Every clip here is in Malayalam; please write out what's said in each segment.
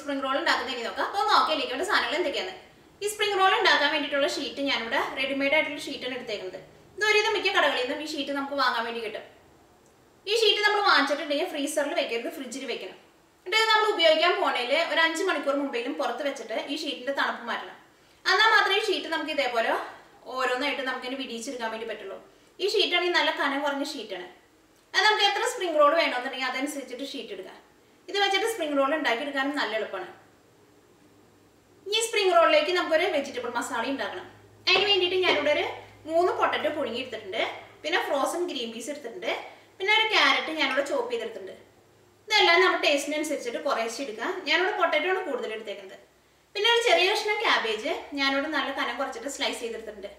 സ്പ്രിംഗ് റോൾ ഉണ്ടാക്കുന്നതെങ്കിൽ നോക്കാം. അപ്പോൾ നോക്കിയിലേക്ക് വേണ്ട സാധനങ്ങൾ എന്തൊക്കെയാണ്. ഈ സ്പ്രിംഗ് റോൾ ഉണ്ടാക്കാൻ വേണ്ടിയിട്ടുള്ള ഷീറ്റ് ഞാനിവിടെ റെഡിമെയ്ഡ് ആയിട്ടുള്ള ഷീറ്റാണ് എടുത്തേക്കുന്നത്. ഇതൊരു മിക്ക കടകളിൽ നിന്നും ഈ ഷീറ്റ് നമുക്ക് വാങ്ങാൻ വേണ്ടി കിട്ടും. ഈ ഷീറ്റ് നമ്മൾ വാങ്ങിച്ചിട്ടുണ്ടെങ്കിൽ ഫ്രീസറിൽ വെക്കരുത്, ഫ്രിഡ്ജിൽ വെക്കണം. എന്നിട്ട് നമ്മൾ ഉപയോഗിക്കാൻ പോണേൽ ഒരു 5 മണിക്കൂർ മുമ്പേലും പുറത്ത് വെച്ചിട്ട് ഈ ഷീറ്റിന്റെ തണുപ്പ് മാറ്റണം. എന്നാൽ മാത്രമേ ഈ ഷീറ്റ് നമുക്ക് ഇതേപോലെ ഓരോന്നായിട്ട് നമുക്കിനി വിടിയിച്ചെടുക്കാൻ വേണ്ടി പറ്റുള്ളൂ. ഈ ഷീറ്റാണെങ്കിൽ നല്ല കനം കുറഞ്ഞ ഷീറ്റാണ്. അത് നമുക്ക് എത്ര സ്പ്രിംഗ് റോൾ വേണമെന്നുണ്ടെങ്കിൽ അതനുസരിച്ചിട്ട് ഷീറ്റ് എടുക്കാം. ഇത് വെച്ചിട്ട് സ്പ്രിംഗ് റോൾ ഉണ്ടാക്കിയെടുക്കാനും നല്ല എളുപ്പമാണ്. ഈ സ്പ്രിംഗ് റോളിലേക്ക് നമുക്കൊരു വെജിറ്റബിൾ മസാല ഉണ്ടാക്കണം. അതിന് വേണ്ടിയിട്ട് ഞാനിവിടെ ഒരു 3 പൊട്ടറ്റോ പുഴുങ്ങി എടുത്തിട്ടുണ്ട്, പിന്നെ ഫ്രോസൺ ഗ്രീൻ പീസ് എടുത്തിട്ടുണ്ട്, പിന്നെ ഒരു ക്യാരറ്റ് ഞാനിവിടെ ചോപ്പ് ചെയ്തെടുത്തിട്ടുണ്ട്. ഇതെല്ലാം നമ്മുടെ ടേസ്റ്റിനനുസരിച്ചിട്ട് കുറേശ്ശെ എടുക്കാം. ഞാനിവിടെ പൊട്ടറ്റോ ആണ് കൂടുതൽ എടുത്തേക്കുന്നത്. പിന്നെ ഒരു ചെറിയ കഷ്ണം ക്യാബേജ് ഞാനിവിടെ നല്ല കനം കുറച്ചിട്ട് സ്ലൈസ് ചെയ്തെടുത്തിട്ടുണ്ട്.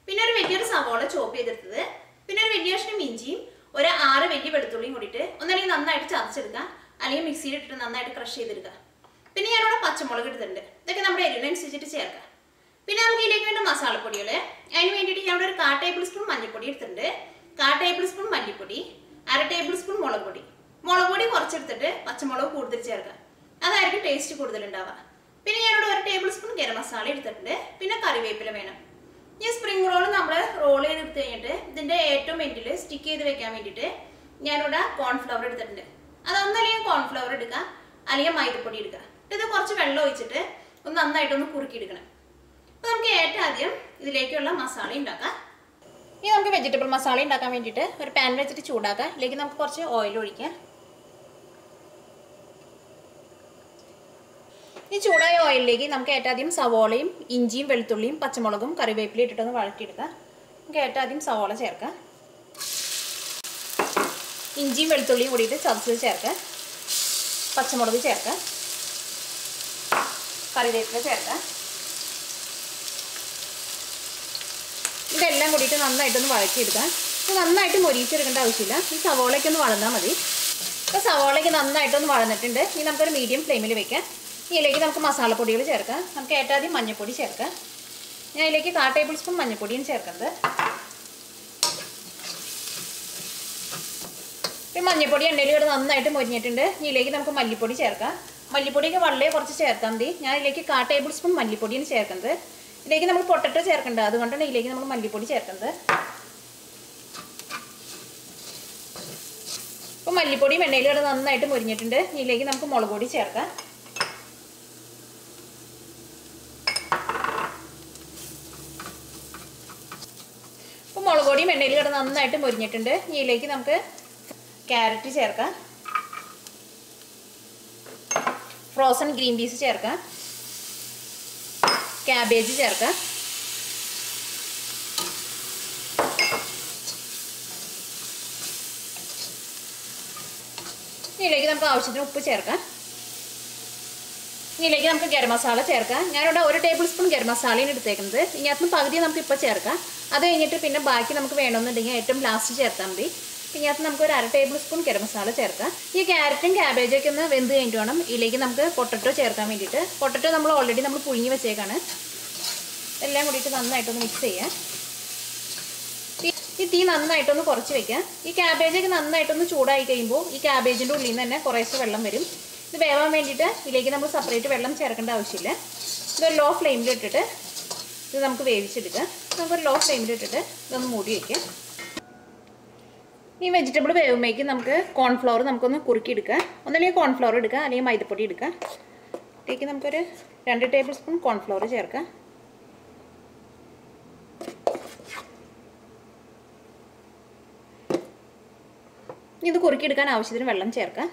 പിന്നെ ഒരു വലിയൊരു സവോള ചോപ്പ് ചെയ്തെടുത്തത്, പിന്നെ ഒരു വലിയ കഷ്ണം ഇഞ്ചിയും ഒരു 6 വലിയ വെളുത്തുള്ളിയും കൂടിയിട്ട് ഒന്നല്ലെങ്കിൽ നന്നായിട്ട് ചതച്ചെടുക്കാം, അല്ലെങ്കിൽ മിക്സിയിൽ ഇട്ടിട്ട് നന്നായിട്ട് ക്രഷ് ചെയ്തെടുക്കാം. പിന്നെ ഞാനിവിടെ പച്ചമുളക് എടുത്തിട്ടുണ്ട്. ഇതൊക്കെ നമ്മുടെ എരിവിനനുസരിച്ചിട്ട് ചേർക്കാം. പിന്നെ നമുക്ക് ഇതിലേക്ക് വേണ്ട മസാലപ്പൊടികൾ. അതിന് വേണ്ടിയിട്ട് ഞാനിവിടെ ഒരു 1/4 ടേബിൾ സ്പൂൺ മഞ്ഞൾപ്പൊടി എടുത്തിട്ടുണ്ട്, 1/4 ടേബിൾ സ്പൂൺ മല്ലിപ്പൊടി, 1/2 ടേബിൾ സ്പൂൺ മുളക് പൊടി. മുളക് പൊടി കുറച്ചെടുത്തിട്ട് പച്ചമുളക് കൂടുതൽ ചേർക്കാം, അതായിരിക്കും ടേസ്റ്റ് കൂടുതൽ ഉണ്ടാവുക. പിന്നെ ഞാനിവിടെ 1 ടേബിൾ സ്പൂൺ ഗരം മസാല എടുത്തിട്ടുണ്ട്, പിന്നെ കറിവേപ്പില വേണം. ഈ സ്പ്രിംഗ് റോൾ നമ്മൾ റോൾ ചെയ്തെടുത്ത് കഴിഞ്ഞിട്ട് ഇതിൻ്റെ ഏറ്റവും എൻഡിൽ സ്റ്റിക്ക് ചെയ്ത് വെക്കാൻ വേണ്ടിയിട്ട് ഞാനിവിടെ കോൺഫ്ലവർ എടുത്തിട്ടുണ്ട്. അതൊന്നല്ലെങ്കിൽ കോൺഫ്ലവർ എടുക്കുക, അല്ലെങ്കിൽ മൈദപ്പൊടി എടുക്കുക. ഇത് കുറച്ച് വെള്ളം ഒഴിച്ചിട്ട് ഒന്ന് നന്നായിട്ടൊന്ന് കുറുക്കിയെടുക്കണം. അപ്പോൾ നമുക്ക് ഏറ്റവും ആദ്യം ഇതിലേക്കുള്ള മസാല ഉണ്ടാക്കാം. ഇനി നമുക്ക് വെജിറ്റബിൾ മസാല ഉണ്ടാക്കാൻ വേണ്ടിയിട്ട് ഒരു പാൻ വെച്ചിട്ട് ചൂടാക്കാം. ഇതിലേക്ക് നമുക്ക് കുറച്ച് ഓയിൽ ഒഴിക്കാം. ഈ ചൂടായ ഓയിലിലേക്ക് നമുക്ക് ഏറ്റവും ആദ്യം സവോളയും ഇഞ്ചിയും വെളുത്തുള്ളിയും പച്ചമുളകും കറിവേപ്പിലയും ഇട്ടിട്ടൊന്ന് വഴറ്റിയെടുക്കാം. നമുക്ക് ഏറ്റവും ആദ്യം സവോള ചേർക്കാം, ഇഞ്ചിയും വെളുത്തുള്ളിയും കൂടിയിട്ട് ചതച്ചത് ചേർക്കാം, പച്ചമുളക് ചേർക്കാം, കറിവേപ്പില ചേർക്കാം. ഇതെല്ലാം കൂടിയിട്ട് നന്നായിട്ടൊന്ന് വഴറ്റിയെടുക്കാം. ഇത് നന്നായിട്ട് മൊരിയിച്ചെടുക്കേണ്ട ആവശ്യമില്ല, ഈ സവോളയ്ക്ക് ഒന്ന് വളർന്നാൽ മതി. ഇപ്പോൾ സവോളയ്ക്ക് നന്നായിട്ടൊന്ന് വളർന്നിട്ടുണ്ട്. ഇനി നമുക്കൊരു മീഡിയം ഫ്ലെയിമിൽ വെക്കാം. ഇതിലേക്ക് നമുക്ക് മസാലപ്പൊടികൾ ചേർക്കാം. നമുക്ക് ഏറ്റവും ആദ്യം മഞ്ഞൾപ്പൊടി ചേർക്കാം. ഞാൻ ഇതിലേക്ക് 1/4 ടേബിൾ സ്പൂൺ മഞ്ഞൾപ്പൊടിയാണ് ചേർക്കുന്നത്. ഈ മഞ്ഞൾപ്പൊടി എണ്ണയിൽ ഇവിടെ നന്നായിട്ട് മൊരിഞ്ഞിട്ടുണ്ട്. ഇതിലേക്ക് നമുക്ക് മല്ലിപ്പൊടി ചേർക്കാം. മല്ലിപ്പൊടിക്ക് വളരെ കുറച്ച് ചേർത്താൽ മതി. ഞാൻ ഇതിലേക്ക് 1/4 ടേബിൾ സ്പൂൺ മല്ലിപ്പൊടിയാണ് ചേർക്കുന്നത്. ഇതിലേക്ക് നമ്മൾ പൊട്ടറ്റോ ചേർക്കേണ്ടത്, അതുകൊണ്ടാണ് ഇതിലേക്ക് നമ്മൾ മല്ലിപ്പൊടി ചേർക്കുന്നത്. അപ്പോൾ മല്ലിപ്പൊടി എണ്ണയിൽ ഇവിടെ നന്നായിട്ട് മൊരിഞ്ഞിട്ടുണ്ട്. ഇതിലേക്ക് നമുക്ക് മുളക് പൊടി ചേർക്കാം. അപ്പോൾ മുളക് പൊടിയും എണ്ണയിൽ ഇവിടെ നന്നായിട്ട് മൊരിഞ്ഞിട്ടുണ്ട്. ഇതിലേക്ക് നമുക്ക് ക്യാരറ്റ് ചേർക്കാം, ഫ്രോസൺ ഗ്രീൻ പീസ് ചേർക്കാം, ക്യാബേജ് ചേർക്കാം, ഇതിലേക്ക് നമുക്ക് ആവശ്യത്തിന് ഉപ്പ് ചേർക്കാം. ഇതിലേക്ക് നമുക്ക് ഗരം മസാല ചേർക്കാം. ഞാനിവിടെ 1 ടേബിൾ സ്പൂൺ ഗരം മസാലയാണ് എടുത്തേക്കുന്നത്. ഇതിനകത്ത് പകുതി നമുക്ക് ഇപ്പോൾ ചേർക്കാം. അത് കഴിഞ്ഞിട്ട് പിന്നെ ബാക്കി നമുക്ക് വേണമെന്നുണ്ടെങ്കിൽ ഏറ്റവും ലാസ്റ്റ് ചേർത്താൽ മതി. ഇതിനകത്ത് നമുക്ക് ഒരു 1/2 ടേബിൾ സ്പൂൺ ഗരം മസാല ചേർക്കാം. ഈ ക്യാരറ്റും ക്യാബേജൊക്കെ ഒന്ന് വെന്ത് കഴിഞ്ഞിട്ട് വേണം ഇതിലേക്ക് നമുക്ക് പൊട്ടറ്റോ ചേർക്കാൻ വേണ്ടിയിട്ട്. പൊട്ടറ്റോ നമ്മൾ ഓൾറെഡി പുഴുങ്ങി വെച്ചേക്കാണ്. എല്ലാം കൂടിയിട്ട് നന്നായിട്ടൊന്ന് മിക്സ് ചെയ്യാം. ഈ തീ നന്നായിട്ടൊന്ന് കുറച്ച് വെക്കാം. ഈ ക്യാബേജൊക്കെ നന്നായിട്ടൊന്ന് ചൂടായി കഴിയുമ്പോൾ ഈ ക്യാബേജിൻ്റെ ഉള്ളിൽ നിന്ന് തന്നെ കുറേശ്ശെ വെള്ളം വരും. ഇത് വേവാൻ വേണ്ടിയിട്ട് ഇതിലേക്ക് നമ്മൾ സെപ്പറേറ്റ് വെള്ളം ചേർക്കേണ്ട ആവശ്യമില്ല. ഇതൊരു ലോ ഫ്ലെയിമിലിട്ടിട്ട് ഇത് നമുക്ക് വേവിച്ചെടുക്കാം. നമുക്കൊരു ലോ ഫ്ലെയിമിലിട്ടിട്ട് ഇതൊന്ന് മൂടി വയ്ക്കാം. ഈ വെജിറ്റബിൾ വേവുമ്പോഴേക്കും നമുക്ക് കോൺഫ്ലവർ നമുക്കൊന്ന് കുറുക്കിയെടുക്കാം. ഒന്നല്ലെങ്കിൽ കോൺഫ്ലവർ എടുക്കുക, അല്ലെങ്കിൽ മൈദപ്പൊടി എടുക്കുക. ഇതിലേക്ക് നമുക്കൊരു 2 ടേബിൾ സ്പൂൺ കോൺഫ്ലവർ ചേർക്കാം. ഇത് കുറുക്കിയെടുക്കാൻ ആവശ്യത്തിന് വെള്ളം ചേർക്കാം.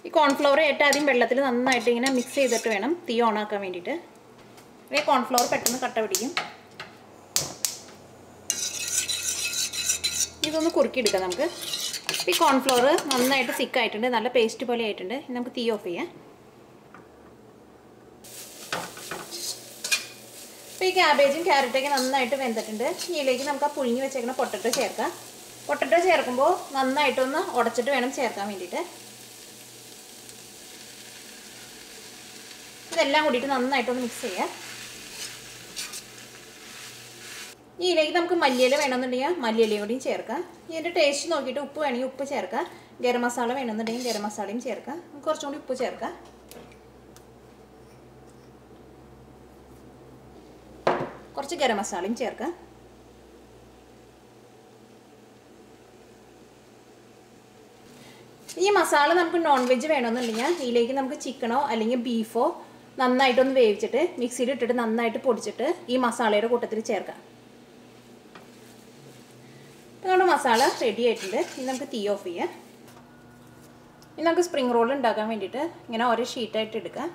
ഈ കോൺഫ്ലവർ ഏറ്റവും ആദ്യം വെള്ളത്തിൽ നന്നായിട്ട് ഇങ്ങനെ മിക്സ് ചെയ്തിട്ട് വേണം തീ ഓണാക്കാൻ വേണ്ടിയിട്ട്. ഈ കോൺഫ്ലവർ പെട്ടെന്ന് കട്ട പിടിക്കും. ഇതൊന്ന് കുറുക്കിയെടുക്കാം നമുക്ക്. ഈ കോൺഫ്ലവർ നന്നായിട്ട് തിക്കായിട്ടുണ്ട്, നല്ല പേസ്റ്റ് പോലെ ആയിട്ടുണ്ട്. നമുക്ക് തീ ഓഫ് ചെയ്യാം. അപ്പോൾ ഈ ക്യാബേജും ക്യാരറ്റൊക്കെ നന്നായിട്ട് വെന്തിട്ടുണ്ട്. ഇതിലേക്ക് നമുക്ക് ആ പുഴുങ്ങി വെച്ചേക്കുന്ന പൊട്ടറ്റോ ചേർക്കാം. പൊട്ടറ്റോ ചേർക്കുമ്പോൾ നന്നായിട്ടൊന്ന് ഉടച്ചിട്ട് വേണം ചേർക്കാൻ വേണ്ടിയിട്ട്. ഇതെല്ലാം കൂടിയിട്ട് നന്നായിട്ടൊന്ന് മിക്സ് ചെയ്യാം. ഇതിലേക്ക് നമുക്ക് മല്ലിയില വേണമെന്നുണ്ടെങ്കിൽ മല്ലിയിലയും കൂടിയും ചേർക്കാം. ഇതിൻ്റെ ടേസ്റ്റ് നോക്കിയിട്ട് ഉപ്പ് വേണമെങ്കിൽ ഉപ്പ് ചേർക്കാം. ഗരം മസാല വേണമെന്നുണ്ടെങ്കിൽ ഗരം മസാലയും ചേർക്കാം. കുറച്ചും കൂടി ഉപ്പ് ചേർക്കാം. കുറച്ച് ഗരം മസാലയും ചേർക്കാം. ഈ മസാല നമുക്ക് നോൺ വെജ് വേണമെന്നുണ്ടെങ്കിൽ ഇതിലേക്ക് നമുക്ക് ചിക്കനോ അല്ലെങ്കിൽ ബീഫോ നന്നായിട്ടൊന്ന് വേവിച്ചിട്ട് മിക്സിയിൽ ഇട്ടിട്ട് നന്നായിട്ട് പൊടിച്ചിട്ട് ഈ മസാലയുടെ കൂട്ടത്തിൽ ചേർക്കാം. ഇപ്പോൾ നമ്മുടെ മസാല റെഡി ആയിട്ടുണ്ട്. ഇനി നമുക്ക് തീ ഓഫ് ചെയ്യാം. ഇനി നമുക്ക് സ്പ്രിംഗ് റോൾ ഉണ്ടാക്കാൻ വേണ്ടിയിട്ട് ഇങ്ങനെ ഓരോ ഷീറ്റായിട്ട് എടുക്കാം.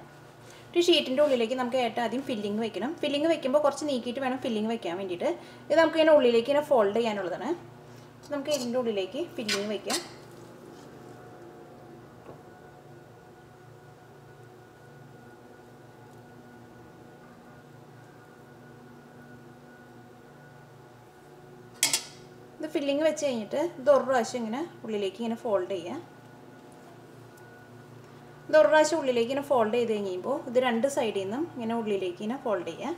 ഒരു ഷീറ്റിൻ്റെ ഉള്ളിലേക്ക് നമുക്ക് ഏറ്റവും ആദ്യം ഫില്ലിങ് വെക്കണം. ഫില്ലിങ് വെക്കുമ്പോൾ കുറച്ച് നീക്കിയിട്ട് വേണം ഫില്ലിങ് വെക്കാൻ വേണ്ടിയിട്ട്. ഇത് നമുക്ക് ഇങ്ങനെ ഉള്ളിലേക്ക് ഇങ്ങനെ ഫോൾഡ് ചെയ്യാനുള്ളതാണ്. നമുക്ക് ഇതിൻ്റെ ഉള്ളിലേക്ക് ഫില്ലിങ് വയ്ക്കാം. ഇത് ഫില്ലിങ് വെച്ച് കഴിഞ്ഞിട്ട് ഇത് ഒരു പ്രാവശ്യം ഇങ്ങനെ ഉള്ളിലേക്ക് ഇങ്ങനെ ഫോൾഡ് ചെയ്യാം. ഇത് ഒരു പ്രാവശ്യം ഉള്ളിലേക്ക് ഇങ്ങനെ ഫോൾഡ് ചെയ്ത് കഴിയുമ്പോൾ ഇത് രണ്ട് സൈഡിൽ നിന്നും ഇങ്ങനെ ഉള്ളിലേക്ക് ഇങ്ങനെ ഫോൾഡ് ചെയ്യാം.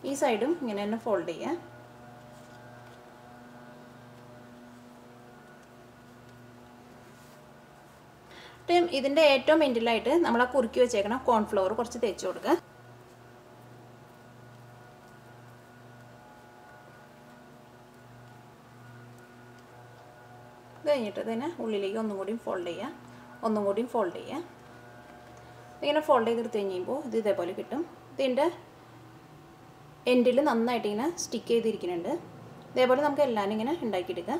ഈ സൈഡും ഇങ്ങനെ തന്നെ ഫോൾഡ് ചെയ്യാം. ഇതിൻ്റെ ഏറ്റവും എൻഡിലായിട്ട് നമ്മൾ ആ കുറുക്കി വെച്ചേക്കണം കോൺഫ്ലവർ കുറച്ച് തേച്ച് കൊടുക്കുക. ഇത് കഴിഞ്ഞിട്ട് ഇതിനെ ഉള്ളിലേക്ക് ഒന്നും കൂടിയും ഫോൾഡ് ചെയ്യാം. ഒന്നും കൂടിയും ഫോൾഡ് ചെയ്യാം. ഇങ്ങനെ ഫോൾഡ് ചെയ്തെടുത്ത് കഴിയുമ്പോൾ ഇത് ഇതേപോലെ കിട്ടും. ഇതിൻ്റെ എൻഡിൽ നന്നായിട്ട് ഇങ്ങനെ സ്റ്റിക്ക് ചെയ്തിരിക്കുന്നുണ്ട്. ഇതേപോലെ നമുക്ക് എല്ലാം ഇങ്ങനെ ഉണ്ടാക്കിയെടുക്കാം.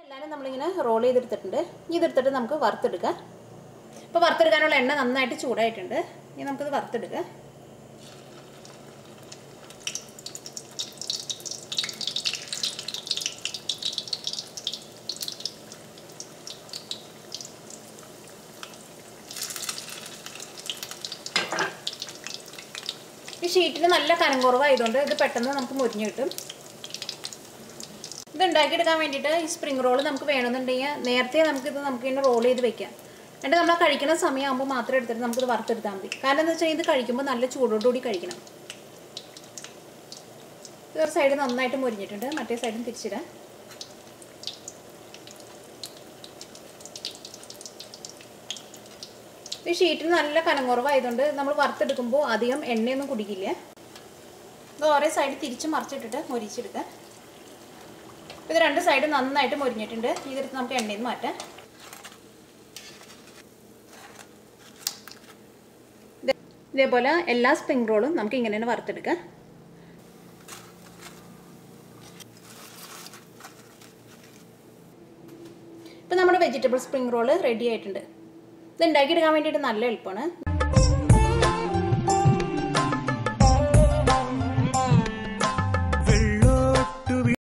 ഇതെല്ലാവരും നമ്മളിങ്ങനെ റോൾ ചെയ്തെടുത്തിട്ടുണ്ട്. ഇതെടുത്തിട്ട് നമുക്ക് വറുത്തെടുക്കാം. ഇപ്പോൾ വറുത്തെടുക്കാനുള്ള എണ്ണ നന്നായിട്ട് ചൂടായിട്ടുണ്ട്. ഇനി നമുക്കിത് വറുത്തെടുക്കാം. ഈ ഷീറ്റിന് നല്ല കനം കുറവായതുകൊണ്ട് ഇത് പെട്ടെന്ന് നമുക്ക് മുരിഞ്ഞ് കിട്ടും. ഇത് ഉണ്ടാക്കിയെടുക്കാൻ വേണ്ടിയിട്ട് ഈ സ്പ്രിംഗ് റോൾ നമുക്ക് വേണമെന്നുണ്ടെങ്കിൽ നേരത്തെ നമുക്കിങ്ങനെ റോൾ ചെയ്ത് വെക്കാം. എന്നിട്ട് നമ്മൾ കഴിക്കുന്ന സമയമാകുമ്പോൾ മാത്രം എടുത്തിട്ട് നമുക്കിത് വറുത്തെടുത്താൽ മതി. കാരണം എന്താ വെച്ചാൽ ഇത് കഴിക്കുമ്പോൾ നല്ല ചൂടോടുകൂടി കഴിക്കണം. ഇതൊരു സൈഡ് നന്നായിട്ട് മുരിഞ്ഞിട്ടുണ്ട്. മറ്റേ സൈഡും തിരിച്ചിടാം. ഈ ഷീറ്റിന് നല്ല കനം കുറവായതുകൊണ്ട് നമ്മൾ വറുത്തെടുക്കുമ്പോൾ അധികം എണ്ണയൊന്നും കുടിക്കില്ല. ഇത് ഓരോ സൈഡ് തിരിച്ച് മറിച്ചിട്ടിട്ട് മൊരിച്ചെടുക്കാം. ഇത് രണ്ട് സൈഡ് നന്നായിട്ട് മൊരിഞ്ഞിട്ടുണ്ട്. ഇതെടുത്ത് നമുക്ക് എണ്ണയിൽ നിന്ന് മാറ്റാം. ഇതേപോലെ എല്ലാ സ്പ്രിംഗ് റോളും നമുക്ക് ഇങ്ങനെ തന്നെ വറുത്തെടുക്കാം. ഇപ്പം നമ്മുടെ വെജിറ്റബിൾ സ്പ്രിംഗ് റോൾ റെഡി ആയിട്ടുണ്ട്. ഇത് ഉണ്ടാക്കിയെടുക്കാൻ വേണ്ടിയിട്ട് നല്ല എളുപ്പമാണ്.